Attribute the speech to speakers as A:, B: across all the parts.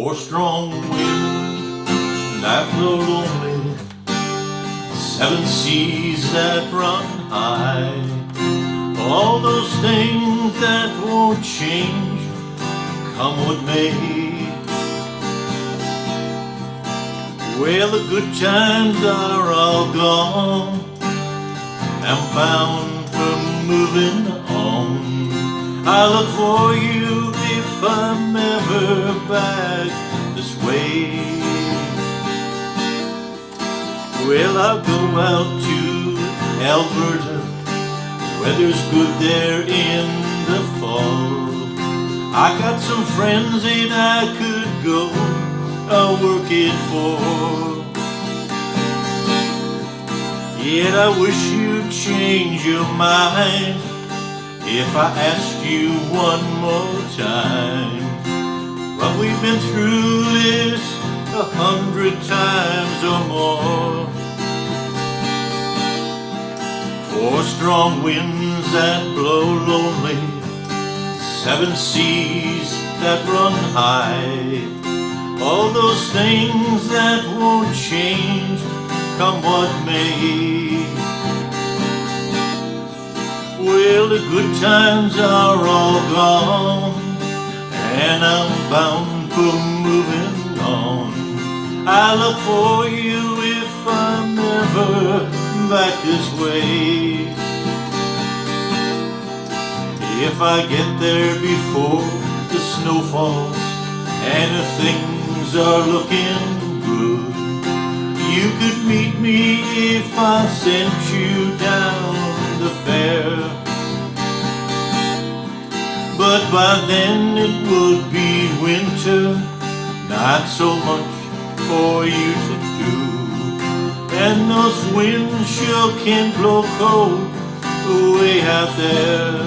A: Four strong winds that blow lonely, seven seas that run high, all those things that won't change, come what may. Well, the good times are all gone, I'm bound for moving on. I look for you if I'm ever back this way. Well, I'll go out to Alberta, weather's good there in the fall. I got some friends that I could go work it for. Yet I wish you'd change your mind if I asked you one more time. But we've been through this 100 times or more. Four strong winds that blow lonely, seven seas that run high, all those things that won't change, come what may. Well, the good times are all gone, and I'm bound for moving on. I look for you if I'm ever back this way. If I get there before the snow falls and if things are looking good, you could meet me if I sent you down the fair. But by then it would be winter, not so much for you to do, and those winds sure can blow cold way out there.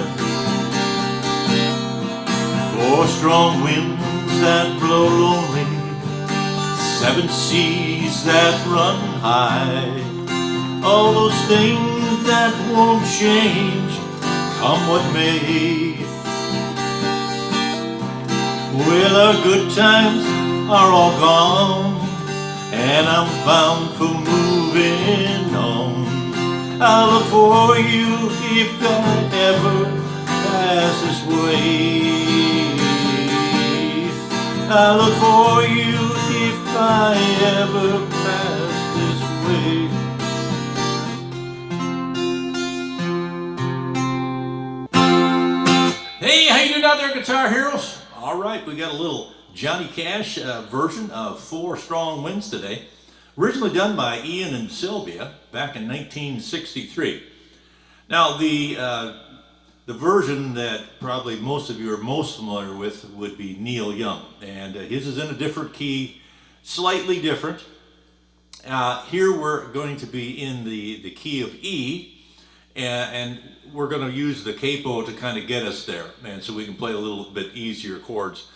A: Four strong winds that blow lonely, seven seas that run high, all those things that won't change, come what may. Well, our good times are all gone, and I'm bound for moving on. I look for you if I ever pass this way. I look for you if I ever pass this way. Hey, how you doing out there, Guitar Heroes? All right, we got a little Johnny Cash version of Four Strong Winds today. Originally done by Ian and Sylvia back in 1963. Now, the version that probably most of you are most familiar with would be Neil Young, and his is in a different key, slightly different. Here we're going to be in the key of E, and we're going to use the capo to kind of get us there, and so we can play a little bit easier chords.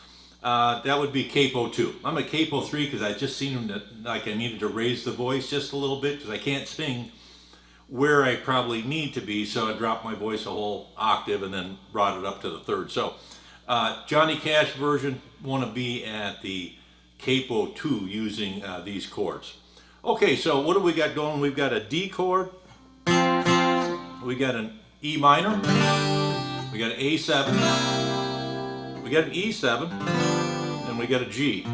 A: That would be capo 2. I'm a capo 3 because I just seen that like I needed to raise the voice just a little bit because I can't sing where I probably need to be, so I dropped my voice a whole octave and then brought it up to the third. So Johnny Cash version, want to be at the capo 2 using these chords. Okay, so what do we got going? We've got a D chord, we got an E minor, we got an A7, we got an E7, and we got a G.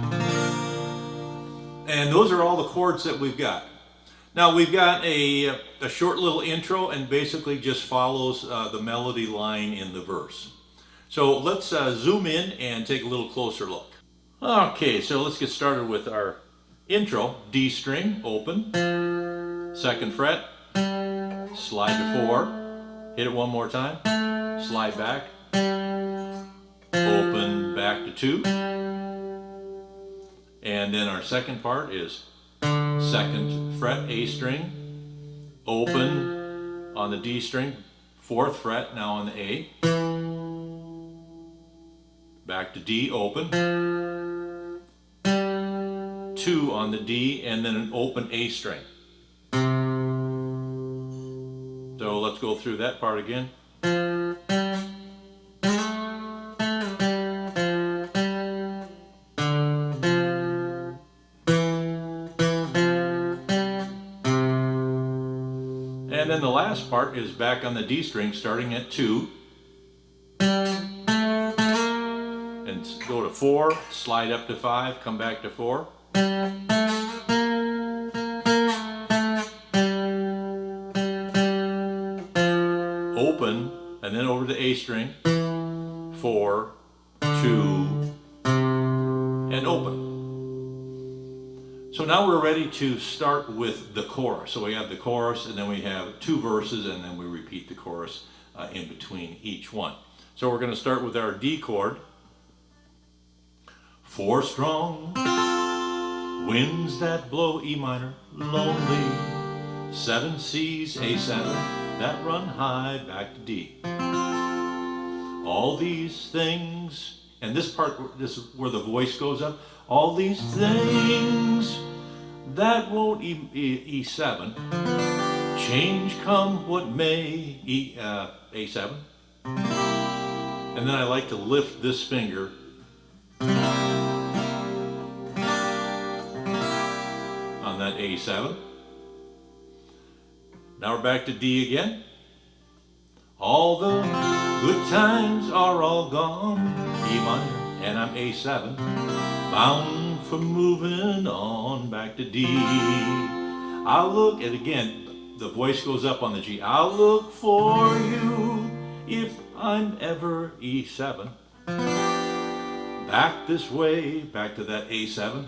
A: And those are all the chords that we've got. Now we've got a short little intro, and basically just follows the melody line in the verse. So let's zoom in and take a little closer look. Okay, so let's get started with our intro. D string, open, 2nd fret, slide to 4, hit it one more time, slide back, open, back to 2, and then our second part is 2nd fret, A string, open on the D string, 4th fret, now on the A, back to D, open, 2 on the D, and then an open A string. So let's go through that part again. last part is back on the D string, starting at 2. And go to 4, slide up to 5, come back to 4. Open, and then over to A string, 4, 2, and open. So now we're ready to start with the chorus. So we have the chorus, and then we have 2 verses, and then we repeat the chorus in between each one. So we're going to start with our D chord. 4 strong winds that blow E minor, lonely. 7 C's, A7, that run high back to D. All these things, and this part, this is where the voice goes up. All these things that won't E7, change come what may, A7. And then I like to lift this finger on that A7. Now we're back to D again. All the good times are all gone, E minor, and I'm A7. Bound for moving on back to D. I'll look, and again, the voice goes up on the G. I'll look for you if I'm ever E7. Back this way, back to that A7.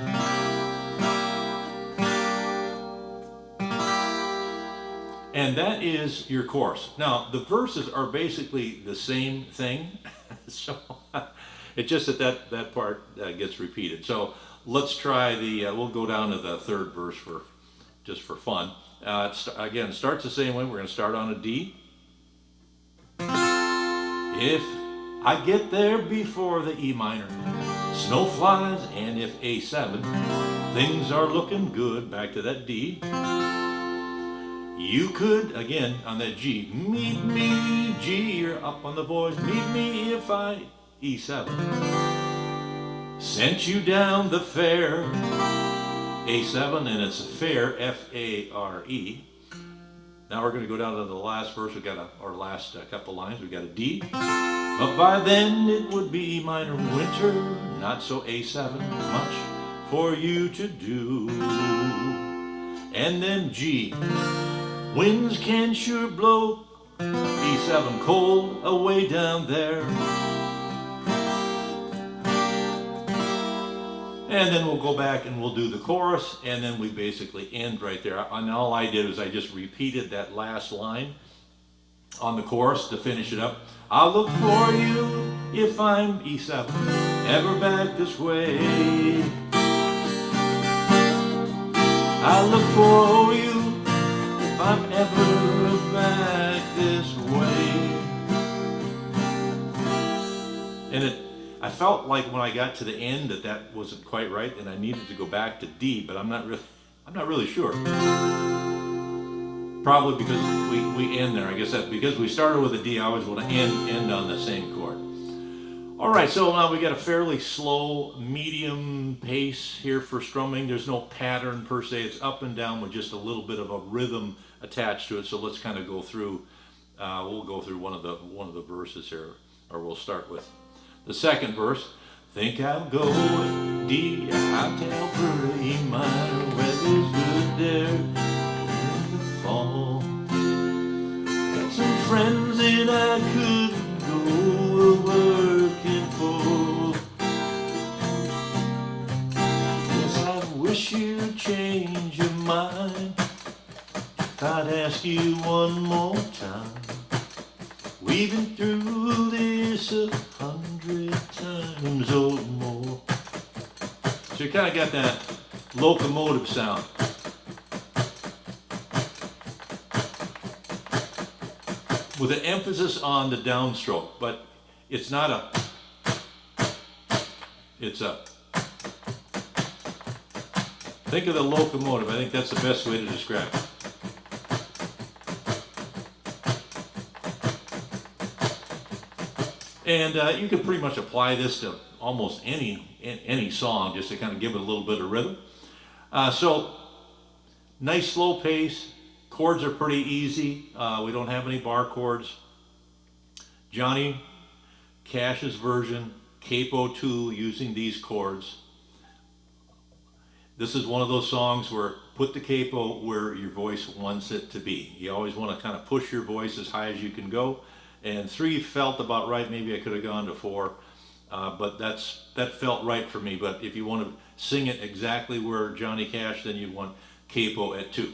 A: And that is your chorus. Now, the verses are basically the same thing. So it's just that part gets repeated. So let's try we'll go down to the 3rd verse just for fun. Again, starts the same way. We're going to start on a D. If I get there before the E minor, snow flies, and if A7, things are looking good, back to that D. You could, again, on that G, meet me, G, you're up on the voice, meet me if I, E7. Sent you down the fair, A7, and it's a fair, F-A-R-E. Now we're going to go down to the last verse. We've got our last couple lines. We've got a D. But by then it would be E minor winter, not so A7, much for you to do. And then G. Winds can sure blow, E7 cold away down there. And then we'll go back and we'll do the chorus, and then we basically end right there. And all I did was I just repeated that last line on the chorus to finish it up. I'll look for you if I'm E7, ever back this way. I'll look for you if I'm ever back this way. And I felt like when I got to the end that wasn't quite right, and I needed to go back to D, but I'm not really sure. Probably because we end there. I guess that because we started with a D, I always want to end on the same chord. All right, so now we got a fairly slow, medium pace here for strumming. There's no pattern per se. It's up and down with just a little bit of a rhythm attached to it. So let's kind of go through. We'll go through one of the verses here, or we'll start with the 2nd verse. Think I'll go D, I'll tell her E minor, weather's good there in the fall. Got some friends that I couldn't go working for. Yes, I wish you'd change your mind. If I'd ask you one more time. We've been through this 100 times or more. So you kind of got that locomotive sound. With an emphasis on the downstroke, but it's not a, it's a. Think of the locomotive. I think that's the best way to describe it. And you can pretty much apply this to almost any song, just to kind of give it a little bit of rhythm. So nice slow pace, Chords are pretty easy. We don't have any bar chords. Johnny Cash's version, capo 2, using these chords. This is one of those songs where put the capo where your voice wants it to be. You always want to kind of push your voice as high as you can go. And 3 felt about right. Maybe I could have gone to 4, but that felt right for me. But if you want to sing it exactly where Johnny Cash, then you want capo at 2.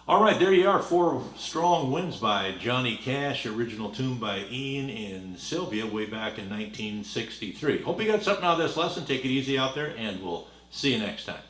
A: All right, there you are, 4 Strong Winds by Johnny Cash, original tune by Ian and Sylvia way back in 1963. Hope you got something out of this lesson. Take it easy out there, and we'll see you next time.